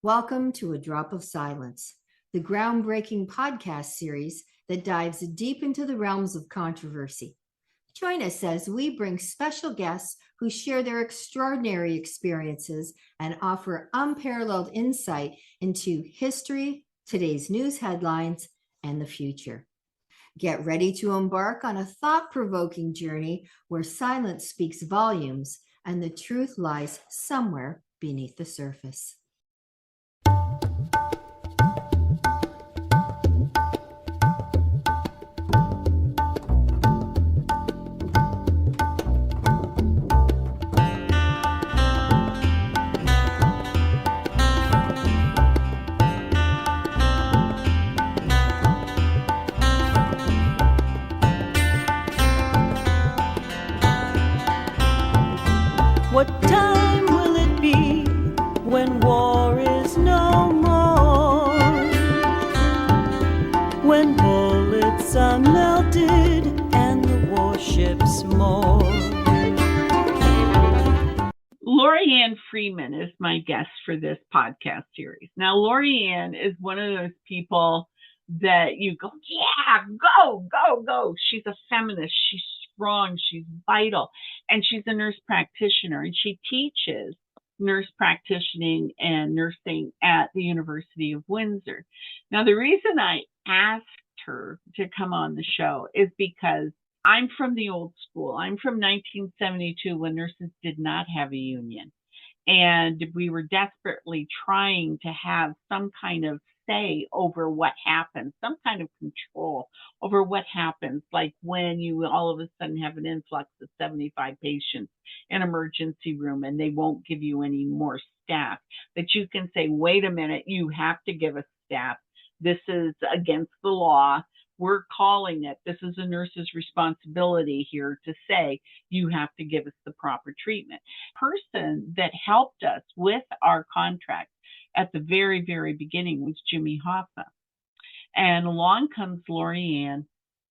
Welcome to A Drop of Silence, the groundbreaking podcast series that dives deep into the realms of controversy. Join us as we bring special guests who share their extraordinary experiences and offer unparalleled insight into history, today's news headlines, and the future. Get ready to embark on a thought-provoking journey where silence speaks volumes and the truth lies somewhere beneath the surface. What time will it be when war is no more? When bullets are melted and the warships more. Laurie Freeman is my guest for this podcast series. Now, Laurie is one of those people that you go, yeah, go. She's a feminist. She's strong. She's vital. And she's a nurse practitioner. And she teaches nurse practicing and nursing at the University of Windsor. Now, the reason I asked her to come on the show is because I'm from the old school. I'm from 1972 when nurses did not have a union. And we were desperately trying to have some kind of say over what happens, some kind of control over what happens, like when you all of a sudden have an influx of 75 patients in emergency room and they won't give you any more staff, that you can say, wait a minute, you have to give us staff. This is against the law. We're calling it. This is a nurse's responsibility here to say you have to give us the proper treatment. Person that helped us with our contract at the very, very beginning was Jimmy Hoffa. And along comes Laurie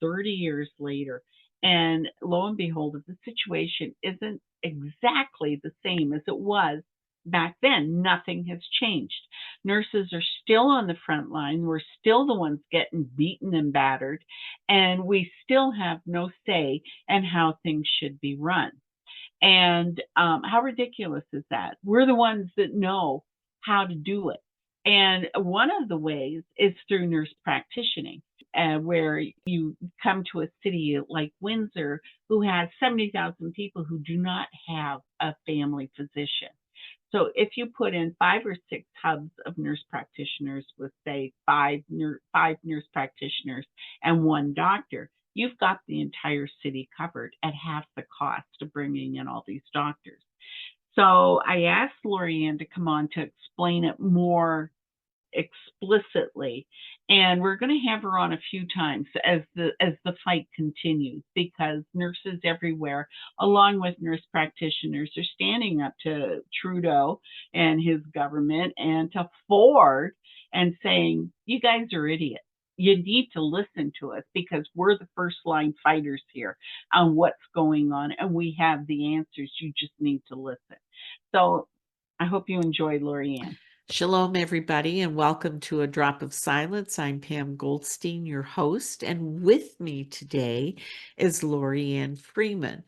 30 years later. And lo and behold, the situation isn't exactly the same as it was back then. Nothing has changed. Nurses are still on the front line. We're still the ones getting beaten and battered, and we still have no say in how things should be run. And how ridiculous is that? We're the ones that know how to do it. And one of the ways is through nurse practicing, where you come to a city like Windsor, who has 70,000 people who do not have a family physician. So if you put in 5 or 6 hubs of nurse practitioners with, say, five nurse practitioners and 1 doctor, you've got the entire city covered at half the cost of bringing in all these doctors. So I asked Laurie to come on to explain it more explicitly, and we're going to have her on a few times as the fight continues, because nurses everywhere, along with nurse practitioners, are standing up to Trudeau and his government and to Ford and saying, you guys are idiots. You need to listen to us because we're the first line fighters here on what's going on, and we have the answers. You just need to listen. So I hope you enjoyed Laurie. Shalom, everybody, and welcome to A Drop of Silence. I'm Pam Goldstein, your host, and with me today is Laurie Freeman.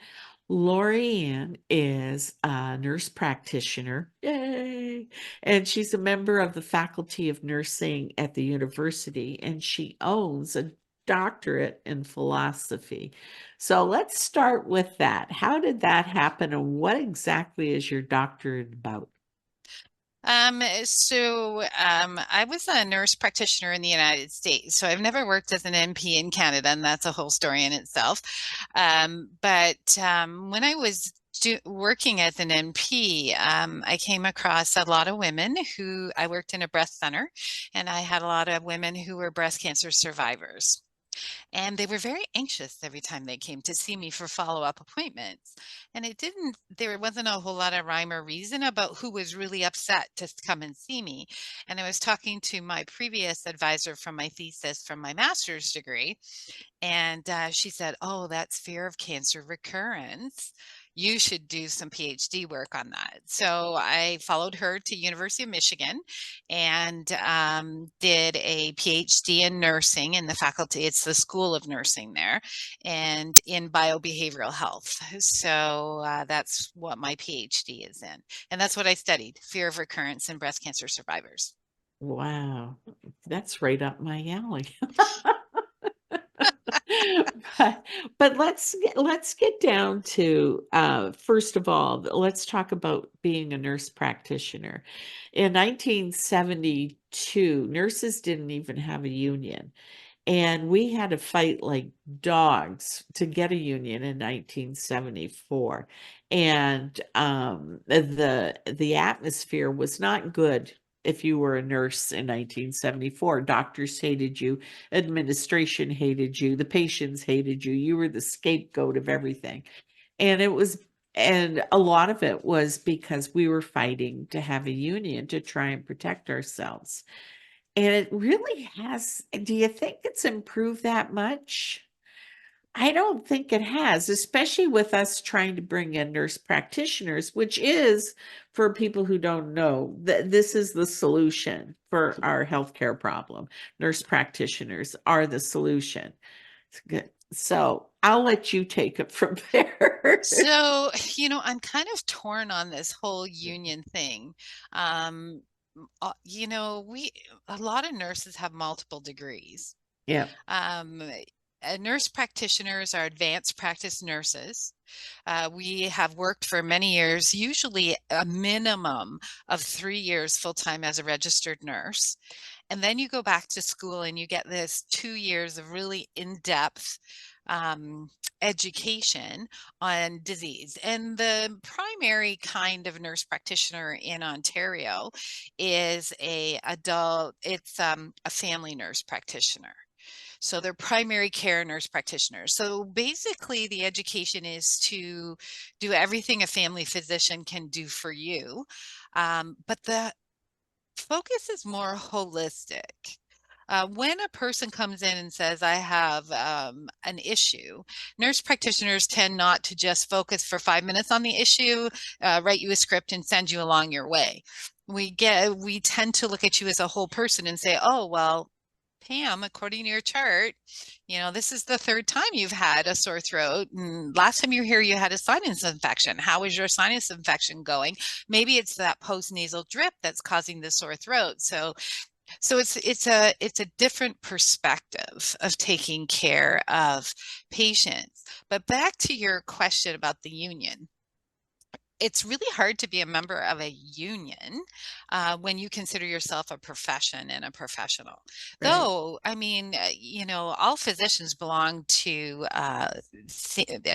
Laurie is a nurse practitioner, yay, and she's a member of the Faculty of Nursing at the university, and she owns a doctorate in philosophy. So let's start with that. How did that happen, and what exactly is your doctorate about? I was a nurse practitioner in the United States, so I've never worked as an NP in Canada, and that's a whole story in itself. But when I was working as an NP, I came across a lot of women who I worked in a breast center, and I had a lot of women who were breast cancer survivors. And they were very anxious every time they came to see me for follow-up appointments. And there wasn't a whole lot of rhyme or reason about who was really upset to come and see me. And I was talking to my previous advisor from my thesis from my master's degree. And she said, oh, that's fear of cancer recurrence. you should do some PhD work on that. So I followed her to University of Michigan and did a PhD in nursing in the faculty. It's the School of Nursing there, and in biobehavioral health. So that's what my PhD is in. And that's what I studied, fear of recurrence in breast cancer survivors. Wow, that's right up my alley. But let's get down to first of all, let's talk about being a nurse practitioner. In 1972, nurses didn't even have a union. And we had to fight like dogs to get a union in 1974. And the atmosphere was not good if you were a nurse in 1974. Doctors hated you, administration hated you, the patients hated you. You were the scapegoat of everything. And a lot of it was because we were fighting to have a union to try and protect ourselves. And it really has. Do you think it's improved that much? I don't think it has, especially with us trying to bring in nurse practitioners, which is, for people who don't know, this is the solution for our healthcare problem. Nurse practitioners are the solution. So I'll let you take it from there. So, I'm kind of torn on this whole union thing. Um, a lot of nurses have multiple degrees. Yeah, Um, Nurse practitioners are advanced practice nurses. We have worked for many years, usually a minimum of 3 years full-time as a registered nurse. And then you go back to school and you get this 2 years of really in-depth education on disease. And the primary kind of nurse practitioner in Ontario is it's a family nurse practitioner. So they're primary care nurse practitioners. So basically the education is to do everything a family physician can do for you. But the focus is more holistic. When a person comes in and says, I have an issue, nurse practitioners tend not to just focus for 5 minutes on the issue, write you a script and send you along your way. We tend to look at you as a whole person and say, oh, well, Pam, according to your chart, this is the third time you've had a sore throat. And last time you were here, you had a sinus infection. How is your sinus infection going? Maybe it's that postnasal drip that's causing the sore throat. So it's a different perspective of taking care of patients. But back to your question about the union. It's really hard to be a member of a union when you consider yourself a profession and a professional. right. Though, I mean, all physicians belong to, I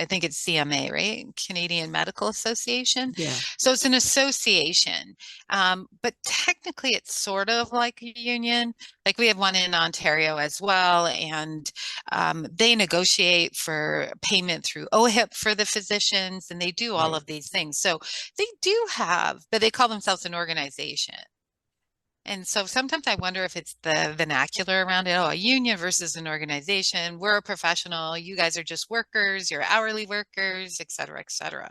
think it's CMA, right? Canadian Medical Association. Yeah. So it's an association. But technically, it's sort of like a union. Like we have one in Ontario as well. And they negotiate for payment through OHIP for the physicians, and they do all Right. of these things. So they do have, but they call themselves an organization. And so sometimes I wonder if it's the vernacular around it. Oh, a union versus an organization. We're a professional. You guys are just workers. You're hourly workers, et cetera, et cetera.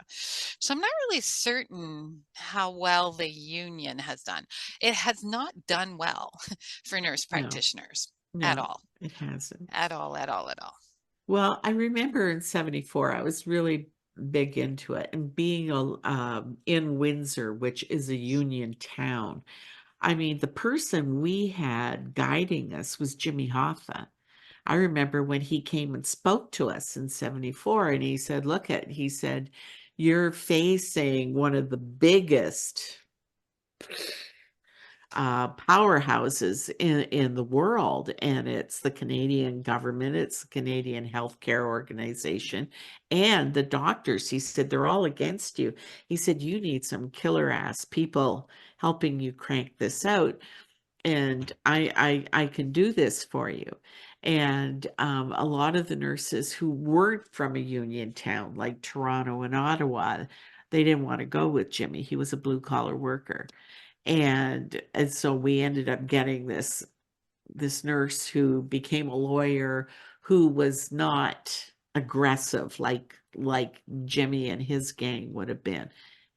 So I'm not really certain how well the union has done. It has not done well for nurse No, practitioners at no, all, it hasn't. at all, at all, at all. Well, I remember in 74, I was really big into it. And being in Windsor, which is a union town, I mean, the person we had guiding us was Jimmy Hoffa. I remember when he came and spoke to us in 74, and he said, he said, you're facing one of the biggest powerhouses in the world, and it's the Canadian government, it's the Canadian healthcare organization, and the doctors. He said they're all against you. He said you need some killer ass people helping you crank this out, and I can do this for you. And a lot of the nurses who weren't from a union town like Toronto and Ottawa, they didn't want to go with Jimmy. He was a blue collar worker. And so we ended up getting this nurse who became a lawyer, who was not aggressive like Jimmy and his gang would have been.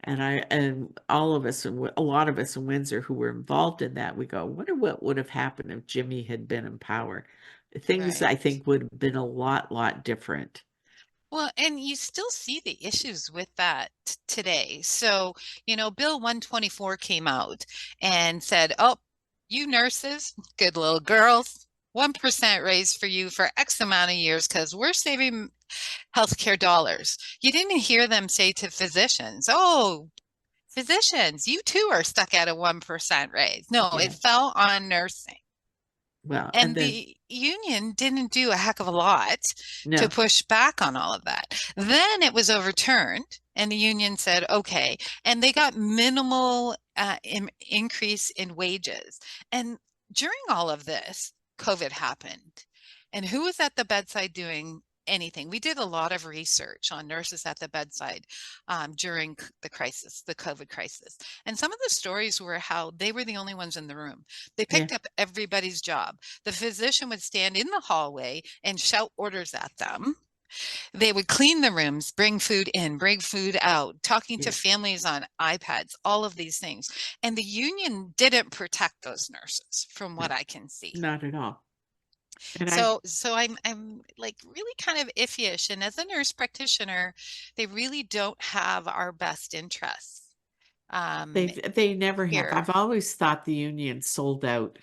And all of us, and a lot of us in Windsor who were involved in that, we go, wonder what would have happened if Jimmy had been in power. Things I Right. think would have been a lot different. Well, and you still see the issues with that today. So, Bill 124 came out and said, oh, you nurses, good little girls, 1% raise for you for X amount of years because we're saving healthcare dollars. You didn't hear them say to physicians, oh, physicians, you too are stuck at a 1% raise. No, it Yeah. fell on nursing. Well, and And then the union didn't do a heck of a lot to no, push back on all of that. Then it was overturned, and the union said, okay. And they got minimal increase in wages. And during all of this, COVID happened. And who was at the bedside doing anything? We did a lot of research on nurses at the bedside during the crisis, the COVID crisis. And some of the stories were how they were the only ones in the room. They yeah, picked up everybody's job. The physician would stand in the hallway and shout orders at them. They would clean the rooms, bring food in, bring food out, talking to yeah, families on iPads, all of these things. And the union didn't protect those nurses from no, what I can see. not at all. And So I'm like really kind of iffy-ish. And as a nurse practitioner, they really don't have our best interests um they never have. here. I've always thought the union sold out.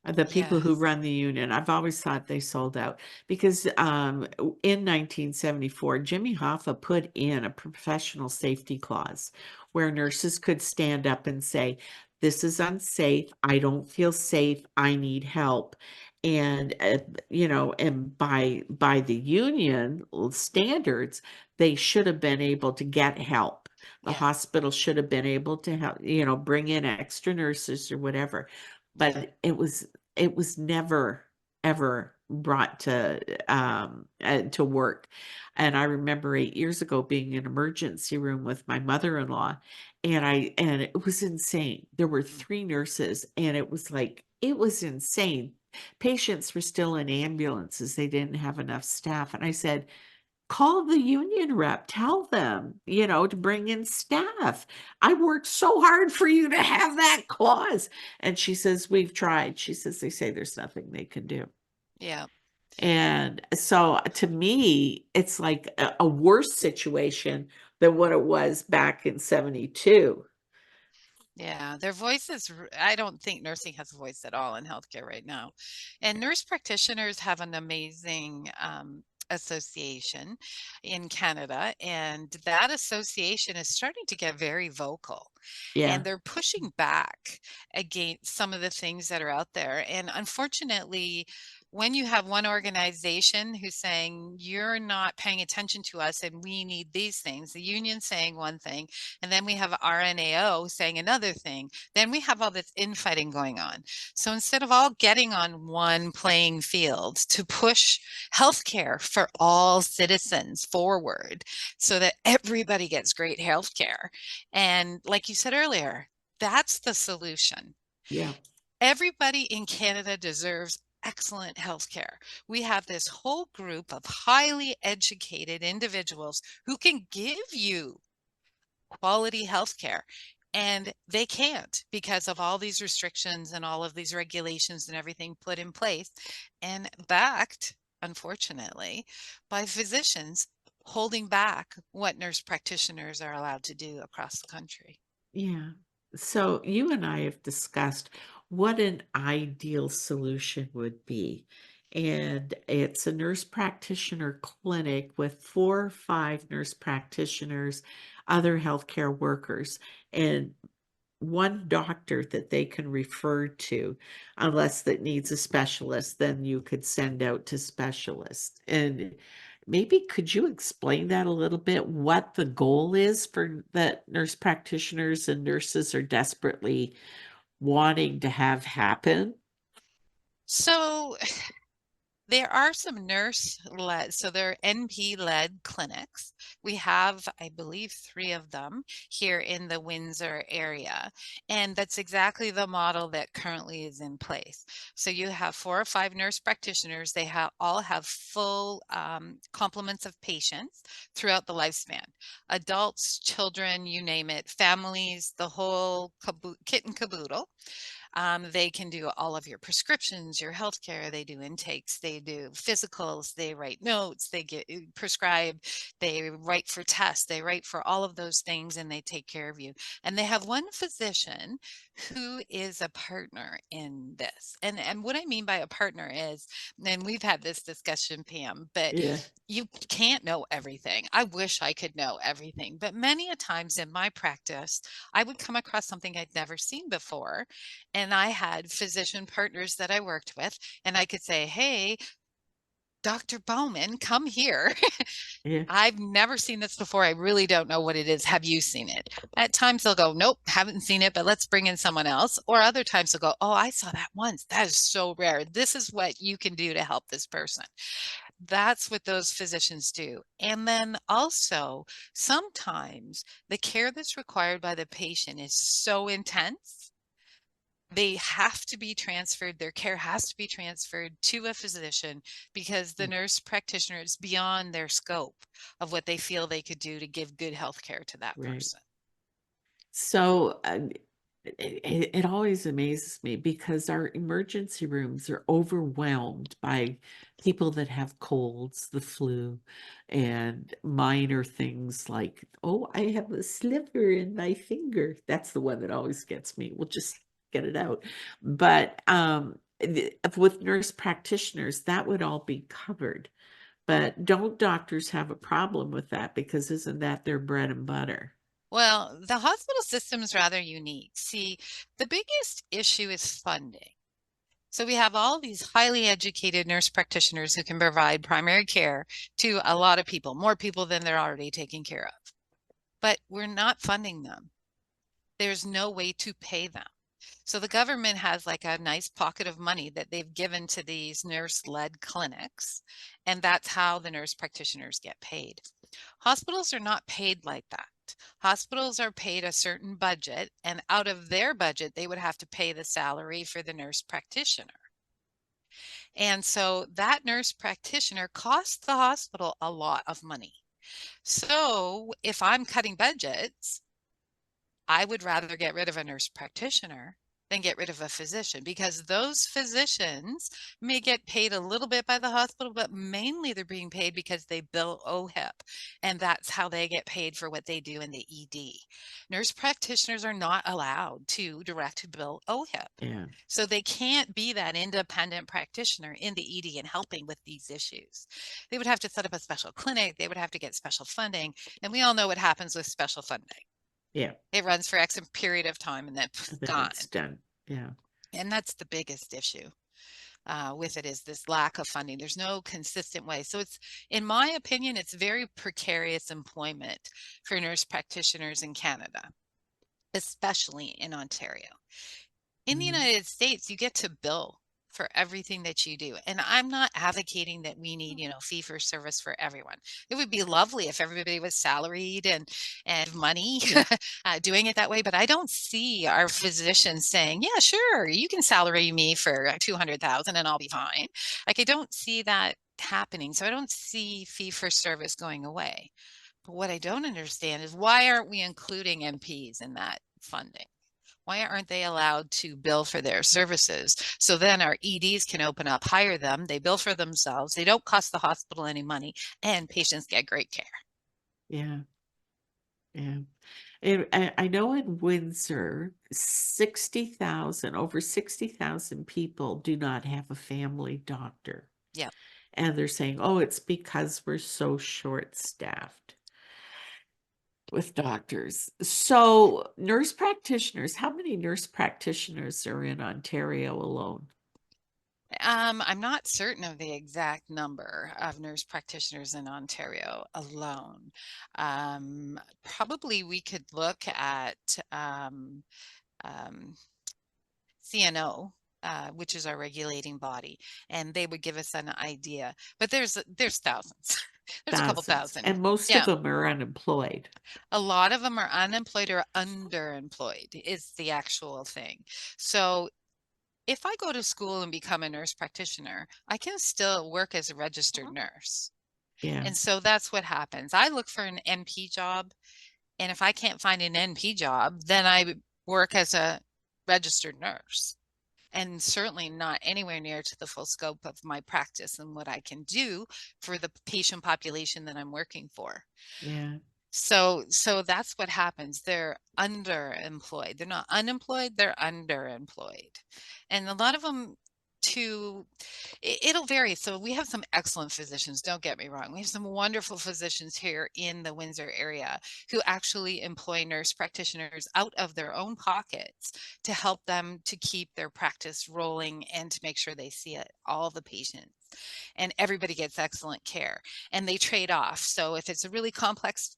The people who Yes. run the union, I've always thought they sold out because in 1974, Jimmy Hoffa put in a professional safety clause where nurses could stand up and say, "This is unsafe. I don't feel safe. I need help." And and by the union standards, they should have been able to get help. The Yeah. hospital should have been able to help, bring in extra nurses or whatever, Yeah. but it was never ever brought to work. And I remember 8 years ago being in an emergency room with my mother-in-law, and it was insane. There were three nurses, and it was insane. Patients were still in ambulances. They didn't have enough staff. And I said, call the union rep, tell them, to bring in staff. I worked so hard for you to have that clause. And she says, we've tried. She says, they say there's nothing they can do. Yeah. And so to me, it's like a worse situation than what it was back in 72. Yeah, their voices, I don't think nursing has a voice at all in healthcare right now. And nurse practitioners have an amazing association in Canada, and that association is starting to get very vocal. Yeah. And they're pushing back against some of the things that are out there. And unfortunately, when you have one organization who's saying you're not paying attention to us and we need these things, the union saying one thing, and then we have RNAO saying another thing, then we have all this infighting going on. So instead of all getting on one playing field to push healthcare for all citizens forward so that everybody gets great healthcare, and like you said earlier, that's the solution. Yeah. Everybody in Canada deserves excellent healthcare. We have this whole group of highly educated individuals who can give you quality healthcare, and they can't because of all these restrictions and all of these regulations and everything put in place and backed, unfortunately, by physicians holding back what nurse practitioners are allowed to do across the country. Yeah. So you and I have discussed what an ideal solution would be. And it's a nurse practitioner clinic with 4 or 5 nurse practitioners, other healthcare workers, and one doctor that they can refer to, unless that needs a specialist, then you could send out to specialists. And maybe could you explain that a little bit, what the goal is for that nurse practitioners and nurses are desperately wanting to have happen? So There are some nurse-led, so they're NP-led clinics. We have, I believe, 3 of them here in the Windsor area, and that's exactly the model that currently is in place. So you have 4 or 5 nurse practitioners. They all have full complements of patients throughout the lifespan. Adults, children, you name it, families, the whole kit and caboodle. They can do all of your prescriptions, your healthcare. They do intakes, they do physicals, they write notes, they get prescribed, they write for tests, they write for all of those things, and they take care of you. And they have one physician who is a partner in this. And what I mean by a partner is, and we've had this discussion, Pam, but Yeah. you can't know everything. I wish I could know everything, but many a times in my practice, I would come across something I'd never seen before. And I had physician partners that I worked with, and I could say, "Hey, Dr. Bowman, come here. Yeah. I've never seen this before. I really don't know what it is. Have you seen it?" At times they'll go, "Nope, haven't seen it, but let's bring in someone else." Or other times they'll go, "Oh, I saw that once. That is so rare. This is what you can do to help this person." That's what those physicians do. And then also, sometimes the care that's required by the patient is so intense, they have to be transferred, their care has to be transferred to a physician because the nurse practitioner is beyond their scope of what they feel they could do to give good health care to that Right. person. So it always amazes me because our emergency rooms are overwhelmed by people that have colds, the flu, and minor things like, oh, I have a sliver in my finger. That's the one that always gets me. We'll just get it out. But with nurse practitioners, that would all be covered. But don't doctors have a problem with that? Because isn't that their bread and butter? Well, the hospital system is rather unique. See, the biggest issue is funding. So we have all these highly educated nurse practitioners who can provide primary care to a lot of people, more people than they're already taking care of. But we're not funding them. There's no way to pay them. So the government has like a nice pocket of money that they've given to these nurse-led clinics, and that's how the nurse practitioners get paid. Hospitals are not paid like that. Hospitals are paid a certain budget, and out of their budget, they would have to pay the salary for the nurse practitioner. And so that nurse practitioner costs the hospital a lot of money. So if I'm cutting budgets, I would rather get rid of a nurse practitioner than get rid of a physician, because those physicians may get paid a little bit by the hospital, but mainly they're being paid because they bill OHIP, and that's how they get paid for what they do in the ED. Nurse practitioners are not allowed to direct bill OHIP. Yeah. So they can't be that independent practitioner in the ED and helping with these issues. They would have to set up a special clinic, they would have to get special funding, and we all know what happens with special funding. Yeah. It runs for X period of time and then And then gone. it's done. Yeah. And that's the biggest issue with it, is this lack of funding. There's no consistent way. So it's, in my opinion, it's very precarious employment for nurse practitioners in Canada, especially in Ontario. In the Mhm. United States, you get to bill for everything that you do. And I'm not advocating that we need, fee for service for everyone. It would be lovely if everybody was salaried and money Yeah. doing it that way. But I don't see our physicians saying, "Yeah, sure, you can salary me for 200,000 and I'll be fine." Like, I don't see that happening. So I don't see fee for service going away. But what I don't understand is, why aren't we including MPs in that funding? Why aren't they allowed to bill for their services? So then our EDs can open up, hire them, they bill for themselves, they don't cost the hospital any money, and patients get great care. Yeah. Yeah. And I know in Windsor, 60,000, over 60,000 people do not have a family doctor. Yeah. And they're saying, oh, it's because we're so short-staffed with doctors. So nurse practitioners, how many nurse practitioners are in Ontario alone? I'm not certain of the exact number of nurse practitioners in Ontario alone. Probably we could look at CNO. which is our regulating body, and they would give us an idea. But there's thousands. There's a couple Thousands. thousand. And most of Yeah. them are unemployed. A lot of them are unemployed or underemployed is the actual thing. So if I go to school and become a nurse practitioner, I can still work as a registered nurse. Yeah. And so that's what happens. I look for an NP job, and if I can't find an NP job, then I work as a registered nurse. And certainly not anywhere near to the full scope of my practice and what I can do for the patient population that I'm working for. Yeah. So that's what happens. They're underemployed. They're not unemployed, they're underemployed. And a lot of them too, it'll vary. So we have some excellent physicians, don't get me wrong. We have some wonderful physicians here in the Windsor area who actually employ nurse practitioners out of their own pockets to help them to keep their practice rolling and to make sure they see it, all the patients. And everybody gets excellent care, and they trade off. So if it's a really complex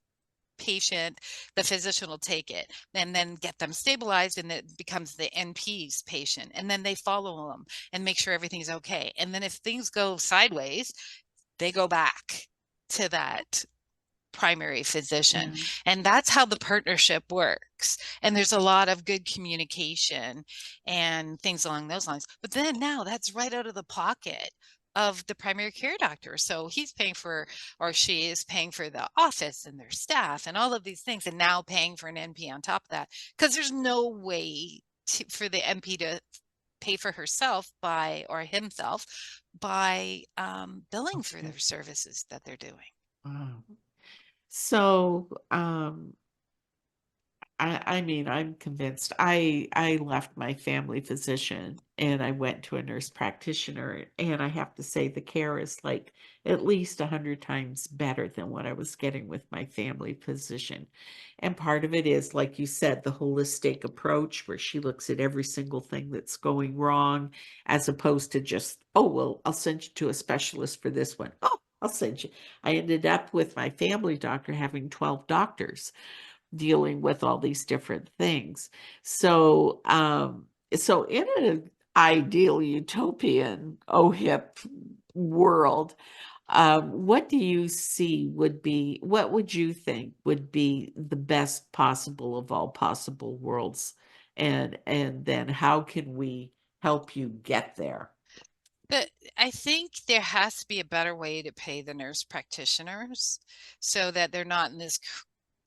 patient, the physician will take it and then get them stabilized, and it becomes the NP's patient, and then they follow them and make sure everything's okay. And then if things go sideways, they go back to that primary physician. Yeah. And that's how the partnership works. And there's a lot of good communication and things along those lines. But then now that's right out of the pocket of the primary care doctor. So he's paying for, or she is paying for the office and their staff and all of these things, and now paying for an NP on top of that, because there's no way for the NP to pay for herself by, or himself by billing for Okay. their services that they're doing. Wow. So, I mean, I'm convinced. I left my family physician and I went to a nurse practitioner, and I have to say the care is like at least 100 times better than what I was getting with my family physician. And part of it is, like you said, the holistic approach where she looks at every single thing that's going wrong, as opposed to just, oh, well, I'll send you to a specialist for this one. Oh, I'll send you. I ended up with my family doctor having 12 doctors dealing with all these different things. So, so in an ideal utopian OHIP world, what do you see would be, what would you think would be the best possible of all possible worlds? And then how can we help you get there? But I think there has to be a better way to pay the nurse practitioners so that they're not in this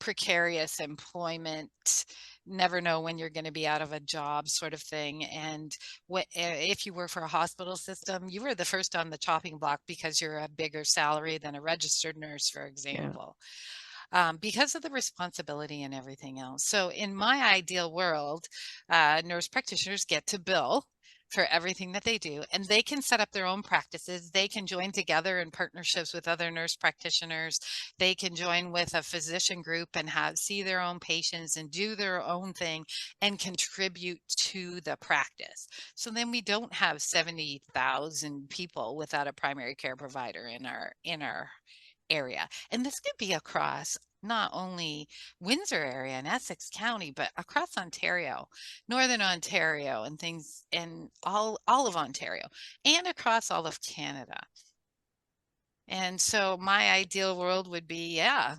precarious employment, never know when you're going to be out of a job sort of thing. And if you work for a hospital system, you were the first on the chopping block because you're a bigger salary than a registered nurse, for Yeah. example. Because of the responsibility and everything else. So in my ideal world, nurse practitioners get to bill for everything that they do, and they can set up their own practices. They can join together in partnerships with other nurse practitioners. They can join with a physician group and see their own patients and do their own thing and contribute to the practice. So then we don't have 70,000 people without a primary care provider in our area. And this could be across not only Windsor area and Essex County, but across Ontario, Northern Ontario, and things, and all of Ontario, and across all of Canada. And so my ideal world would be, yeah,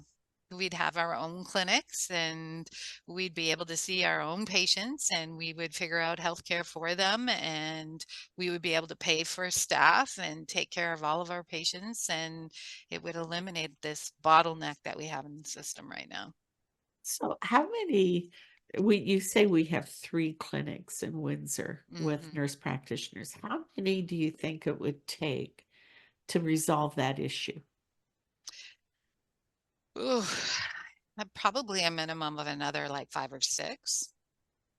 we'd have our own clinics, and we'd be able to see our own patients, and we would figure out healthcare for them, and we would be able to pay for staff and take care of all of our patients, and it would eliminate this bottleneck that we have in the system right now. So how many, you say we have 3 clinics in Windsor with nurse practitioners. How many do you think it would take to resolve that issue? Ooh, probably a minimum of another like 5 or 6.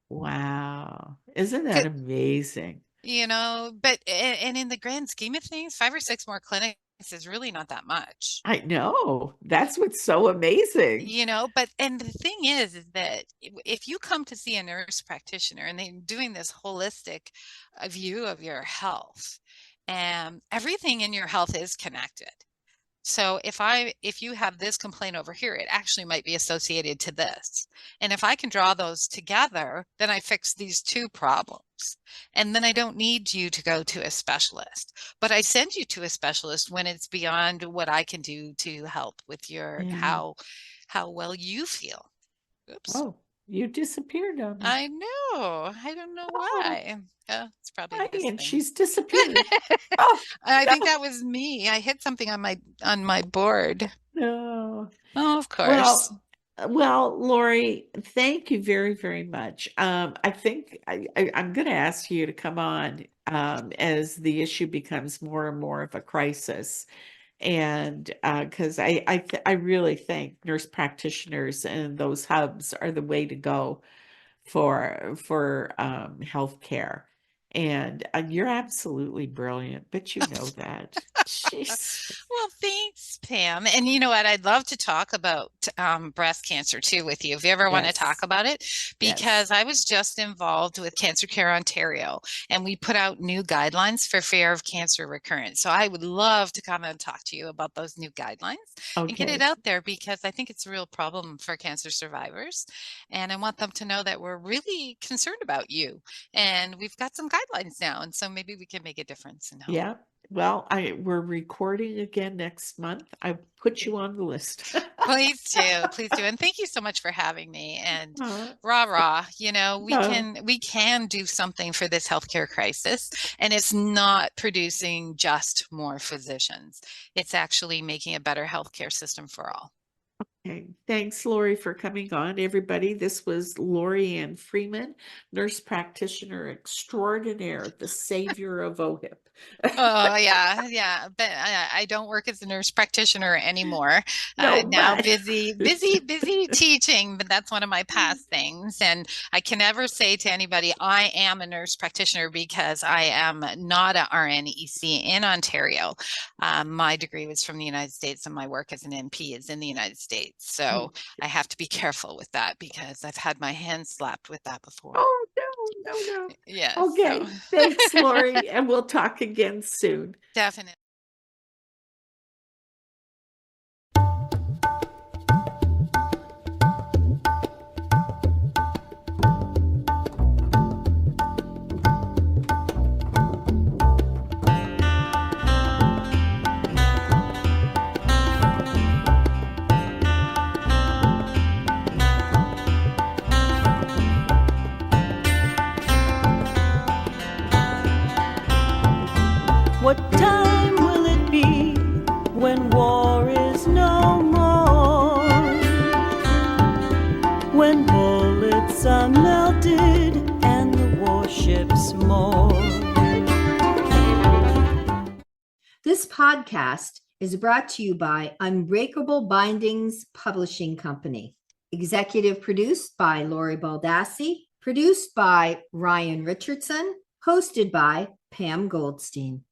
Wow. Isn't that amazing? But and in the grand scheme of things, 5 or 6 more clinics is really not that much. I know. That's what's so amazing. But and the thing is that if you come to see a nurse practitioner and they're doing this holistic view of your health, and everything in your health is connected. So if you have this complaint over here, it actually might be associated to this. And if I can draw those together, then I fix these two problems. And then I don't need you to go to a specialist, but I send you to a specialist when it's beyond what I can do to help with your Yeah. how well you feel. Oops. Oh, you disappeared on me. I know. I don't know Oh, why. It's probably hi, this and thing. she's disappeared. Oh, I think no, that was me. I hit something on my board. no. Oh, of course. Well, Laurie, thank you very, very much. I think I'm going to ask you to come on as the issue becomes more and more of a crisis. And because I really think nurse practitioners and those hubs are the way to go for healthcare. And you're absolutely brilliant, but you know that. Jeez. Well, thanks, Pam. And you know what? I'd love to talk about breast cancer too with you if you ever want to talk Yes, about it, yes. because I was just involved with Cancer Care Ontario and we put out new guidelines for fear of cancer recurrence. So I would love to come and talk to you about those new guidelines and get it Okay. out there because I think it's a real problem for cancer survivors. And I want them to know that we're really concerned about you. And we've got some guidelines now. And so maybe we can make a difference and help. Yeah. Well, we're recording again next month. I put you on the list. Please do. Please do. And thank you so much for having me. And Uh, rah rah, you know, no. we can do something for this healthcare crisis. And it's not producing just more physicians. It's actually making a better healthcare system for all. Okay. Thanks, Laurie, for coming on, everybody. This was Laurie Freeman, nurse practitioner extraordinaire, the savior of OHIP. Oh yeah, yeah. But I don't work as a nurse practitioner anymore. No, Now but busy teaching, but that's one of my past things. And I can never say to anybody, I am a nurse practitioner because I am not a RNEC in Ontario. My degree was from the United States and my work as an NP is in the United States. So I have to be careful with that because I've had my hands slapped with that before. oh no, no, no. Yes, so Okay. Thanks, Laurie, and we'll talk again soon. definitely. What time will it be when war is no more? When bullets are melted and the warships moor. This podcast is brought to you by Unbreakable Bindings Publishing Company. Executive produced by Lori Baldassi, produced by Ryan Richardson, hosted by Pam Goldstein.